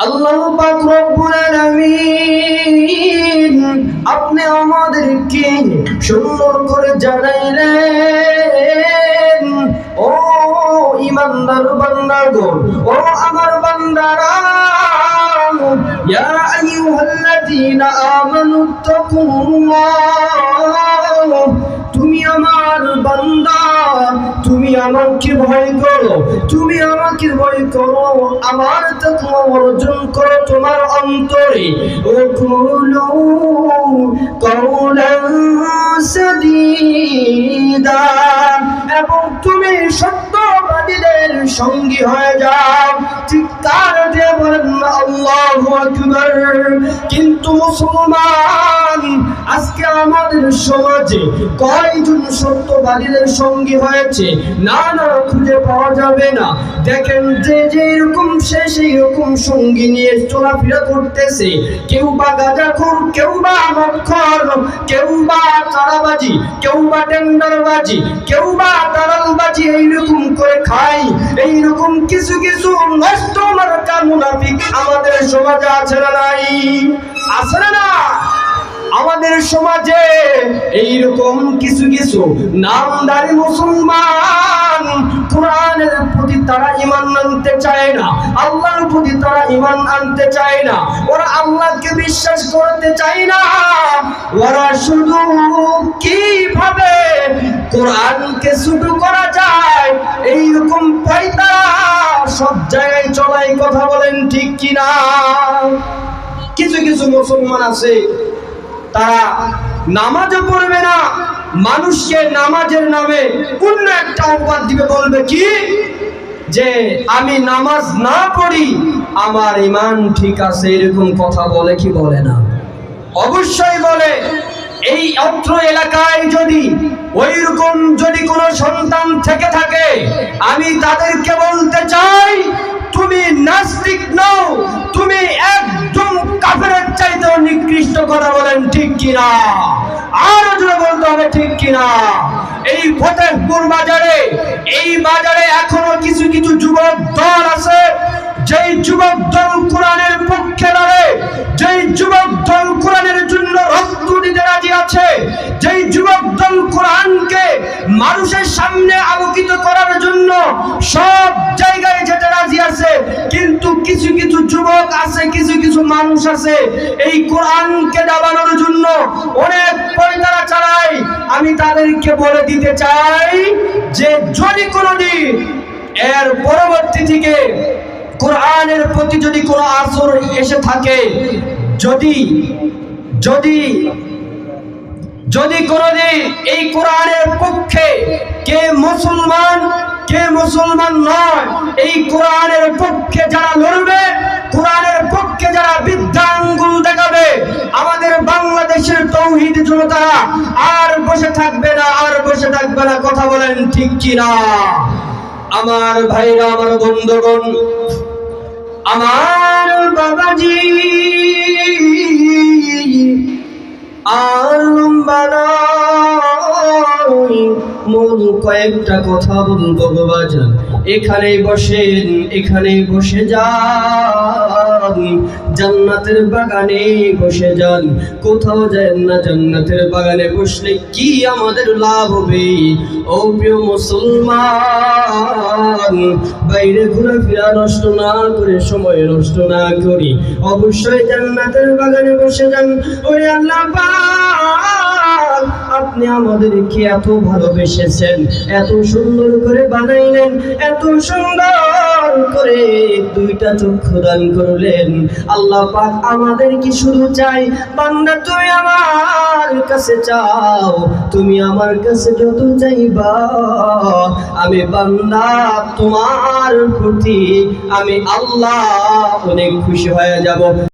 আল্লাহ পাক রব্বুল আলামিন আপনি আমাদেরকে সুন্দর করে জানাইলেন, ও ঈমানদার বান্দাগণ, ও আমার বান্দারা, ইয়া আইয়ুহাল্লাযীনা আমানুত্তাকুল্লাহ, তুমি আমার বান্দা, তুমি আমাকে ভয় করো, তুমি আমাকে ভয় করো, আমার তাকওয়া অর্জন করো তোমার অন্তরে। ও কুলু কাওলান সাদীদা, এবং তুমি সত্যবাদীদের সঙ্গী হয়ে যাও। চিৎকার দিয়ে বলেন আল্লাহু আকবার। কিন্তু মুসলমান, আজকে আমাদের সমাজে কয়জন সত্যবাদীদের সঙ্গী হয়েছে? না, খুঁজে পাওয়া যাবে না। দেখেন যে যেরকম সে সেই রকম সঙ্গী নিয়ে চলাফেরা করতেছে। কেউ বা গাঁজাখোর, কেউ বা মদখোর, কেউ বা চাঁদাবাজি, কেউ বা টেন্ডারবাজি, কেউ বা দালালবাজি, এইরকম করে খায়। এইরকম কিছু কিছু নষ্ট মার্কা মুনাফিক আমাদের সমাজে আছে না নাই? আছে না? আমাদের সমাজে এইরকম কিছু কিছু নামদারি মুসলমান, কোরআনের প্রতি তারা ঈমান আনতে চায় না, আল্লাহর প্রতি তারা ঈমান আনতে চায় না, ওরা আল্লাহকে বিশ্বাস করতে চায় না। ওরা শুধু কিভাবে কোরআনকে ছোট করা যায় এইরকম পয়দা সব জায়গায় চলাই। কথা বলেন ঠিক কিনা? কিছু কিছু মুসলমান আছে, তারা নামাজও পড়বে না, মানুষকে নামাজের নামে অন্য একটা অপবাদ দিবে, বলবে কি যে আমি নামাজ না পড়ি আমার ঈমান ঠিক আছে। এরকম কথা বলে কি বলে না? অবশ্যই বলে। এই অত্র এলাকায় যদি ওইরকম যদি কোনো সন্তান থেকে থাকে, আমি তাদেরকে বলতে চাই, তুমি নাস্তিক নও, তুমি একদম কাফেরের চাইতেও নিকৃষ্ট। কথা বলেন ঠিক কিনা? আরো জোরে বলতে হবে ঠিক কিনা? এই ফতেহপুর বাজারে, এই বাজারে এখনো কিছু কিছু যুবক দল আছে, যেই যুবক দল কোরআনের পক্ষে লড়ে, যেই যুবক দল কোরআনের জন্য রক্ত দিতে রাজি আছে, যেই যুবক দল কোরআনকে মানুষের সামনে আলোকিত করার জন্য সব জায়গায় যেতে রাজি আছে। কিন্তু কিছু কিছু যুবক আছে, কিছু কিছু মানুষ আছে, এই কোরআনকে দাবানোর জন্য অনেক পয়তারা চালায়। আমি তাদেরকে বলে দিতে চাই যে যদি কোনোদিন এর পরবর্তী থেকে কোরআনের প্রতি যদি কোনো আসর এসে থাকে, যদি যদি যদি কোনোদিন এই কোরআনের পক্ষে কে মুসলমান কে মুসলমান নয়, এই কোরআনের পক্ষে যারা লড়বে, কোরআনের পক্ষে যারা বৃদ্ধাঙ্গুল দেখাবে, আমাদের বাংলাদেশের তৌহিদ জনতারা আর বসে থাকবে না, আর বসে থাকবে না। কথা বলেন ঠিক কিনা? আমার ভাইরা, আমার বন্ধুগণ, আমার বাবাজি, আর লম্বা নয়, মূল কয়েকটা কথা বলবো বাবাজান। এখানেই বসেন, এখানেই বসে যান, জান্নাতের বাগানে বসে যান। কোথাও যান না, জান্নাতের বাগানে বসলে কি আমাদের লাভ হবে? ও প্রিয় মুসলমান, বাইরে ঘোরাফেরা নষ্ট না করে, সময় নষ্ট না করি, অবশ্যই জান্নাতের বাগানে বসে যান। ওরে আল্লাহ পাক, আপনি আমাদেরকে এত ভালোবেসেছেন, এত সুন্দর করে বানাইলেন, এত সুন্দর করে দুইটা চক্ষু দান করলেন। আল্লাহ পাক আমাদের কি শুধু চাই, বান্দা তুমি আমার কাছে চাও, তুমি আমার কাছে যত চাইবা আমি বান্দা তোমার প্রতি আমি আল্লাহ অনেক খুশি হয়ে যাব।